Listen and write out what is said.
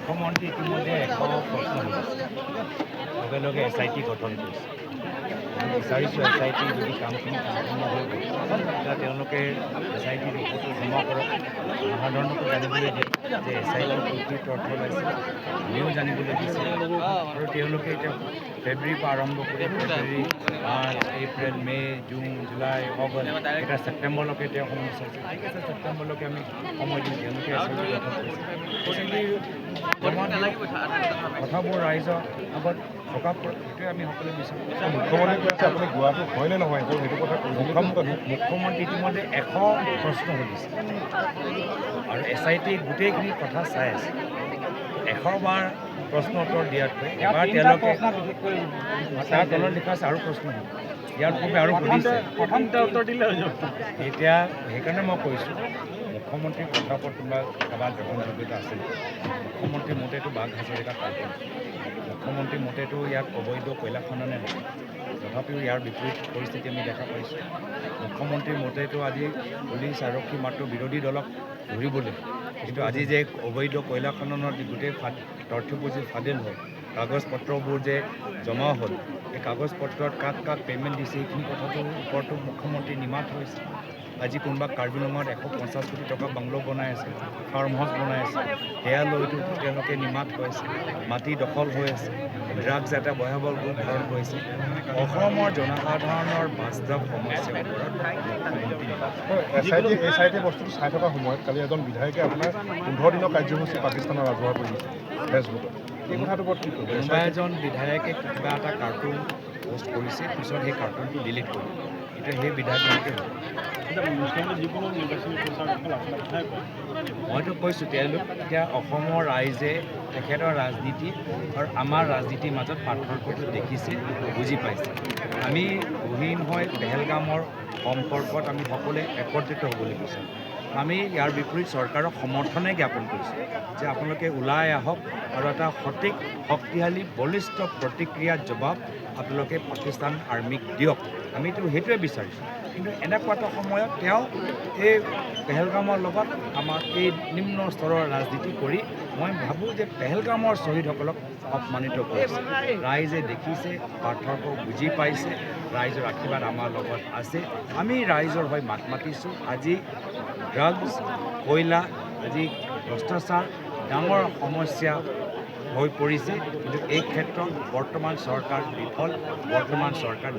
মুখ্যমন্ত্ৰী ইতিমধ্যে 100 প্ৰশ্ন লগে লগে SIT গঠন কৰিছে। বিচাৰিছোঁ SIT যদি কামখিনি সম্পূৰ্ণ হৈ গ'ল তেতিয়া তেওঁলোকে SIT ৰিপৰ্টটো জমা কৰক। জনসাধাৰণকো জানিবলৈ দিয়ে যে SIT কি তথ্য ওলাইছে, আমিও জানিবলৈ দিছে। আৰু তেওঁলোকে এতিয়া ফেব্ৰুৱাৰীৰ পৰা আৰম্ভ কৰি ফেব্ৰুৱাৰী, মাৰ্চ, এপ্ৰিল, মে', জুন, জুলাই, আগষ্ট, এতিয়া ছেপ্টেম্বৰলৈকে তেওঁ সময় চাইছে। ঠিক আছে, ছেপ্টেম্বৰলৈকে আমি সময় দিম। তেওঁলোকে SIT গঠন কৰিছে। কথাবোৰ ৰাইজৰ আগত প্ৰকাশ কৰক, সেইটোৱে আমি সকলোৱে বিচাৰোঁ। মুখ্যমন্ত্ৰী কৈ আছে আপুনি গোৱাটো হয়নে নহয় সেইটো কথা মুখ্যমন্ত্ৰী ইতিমধ্যে 100 প্ৰশ্ন সুধিছে আৰু SIT গোটেইখিনি কথা চাই আছে। 100 বাৰ প্ৰশ্ন উত্তৰ দিয়াতকৈ এবাৰ তেওঁলোকে তাৰ তলত লিখা আছে আৰু প্ৰশ্ন ইয়াৰ পূৰ্বে আৰু সুধিছে, প্ৰথমতে উত্তৰ দিলে হৈ যাব। এতিয়া সেইকাৰণে মই কৈছোঁ মুখ্যমন্ত্ৰীৰ কথাৰ ওপৰত কোনোবা কাৰোবাৰ গ্ৰহণযোগ্যতা আছে। মুখ্যমন্ত্ৰীৰ মতেতো বাঘ হাজৰিকা কাল্পনিক, মুখ্যমন্ত্ৰীৰ মতেতো ইয়াত অবৈধ কয়লা খননে নহয়। তথাপিও ইয়াৰ বিপৰীত পৰিস্থিতি আমি দেখা পাইছোঁ। মুখ্যমন্ত্ৰীৰ মতেতো আজি পুলিচ আৰক্ষী মাত্ৰ বিৰোধী দলক ধৰিবলৈ, কিন্তু আজি যে অবৈধ কয়লা খননৰ গোটেই তথ্যবোৰ যে ফাদিল হ'ল, কাগজ পত্ৰবোৰ যে জমা হ'ল, এই কাগজ পত্ৰত কাক কাক পে'মেণ্ট দিছে এইখিনি কথাটোৰ ওপৰতো মুখ্যমন্ত্ৰী নিমাত হৈছে। আজি কোনোবা কাৰ্বি আংলঙত 150 কোটি টকা বাংলো বনাই আছে, ফাৰ্ম হাউচ বনাই আছে, সেয়া লৈতো তেওঁলোকে নিমাত হৈছে। মাটি দখল হৈ আছে, ড্ৰাগছ এটা ভয়াৱহ ৰূপ ধাৰণ কৰিছে। অসমৰ জনসাধাৰণৰ বাস্তৱ সমস্যাৰ ওপৰত SIT বস্তুটো চাই থকা সময়ত কালি এজন বিধায়কে আপোনাৰ 15 দিনৰ কাৰ্যসূচী পাকিস্তানৰ ৰাজহুৱা কৰি দিছে ফেচবুকত। এই কথাটোৰ ওপৰত কি কৰিব? কোনোবা এজন বিধায়কে কিবা এটা কাৰ্টুন পষ্ট কৰিছে, পিছত সেই কাৰ্টুনটো ডিলিট কৰিব। এতিয়া সেই বিধায়কজনকে হ'ব। যিকোনো নিৰ্বাচনী প্ৰচাৰ মইতো কৈছোঁ তেওঁলোক এতিয়া অসমৰ ৰাইজে তেখেতৰ ৰাজনীতি আৰু আমাৰ ৰাজনীতিৰ মাজত পাৰ্থক্যটো দেখিছে, বুজি পাইছে। আমি গহীন হৈ পেহেলগামৰ সম্পৰ্কত আমি সকলোৱে একত্ৰিত হ'বলৈ বিচাৰোঁ। আমি ইয়াৰ বিপৰীত চৰকাৰক সমৰ্থনে জ্ঞাপন কৰিছোঁ যে আপোনালোকে ওলাই আহক আৰু এটা সঠিক শক্তিশালী বলিষ্ঠ প্ৰতিক্ৰিয়াৰ জবাব আপোনালোকে পাকিস্তান আৰ্মিক দিয়ক। আমিতো সেইটোৱে বিচাৰিছোঁ। কিন্তু এনেকুৱা এটা সময়ত তেওঁ এই পেহেলগামৰ লগত আমাৰ এই নিম্ন স্তৰৰ ৰাজনীতি কৰি মই ভাবোঁ যে পেহেলগামৰ শ্বহীদসকলক অপমানিত কৰিছে। ৰাইজে দেখিছে, পাৰ্থক্য বুজি পাইছে, ৰাইজৰ আশীৰ্বাদ আমাৰ লগত আছে। আমি ৰাইজৰ হৈ মাত মাতিছোঁ। আজি ড্ৰাগছ, কয়লা, আজি ভ্ৰষ্টাচাৰ ডাঙৰ সমস্যা হৈ পৰিছে, কিন্তু এই ক্ষেত্ৰত বৰ্তমান চৰকাৰ বিফল, বৰ্তমান চৰকাৰ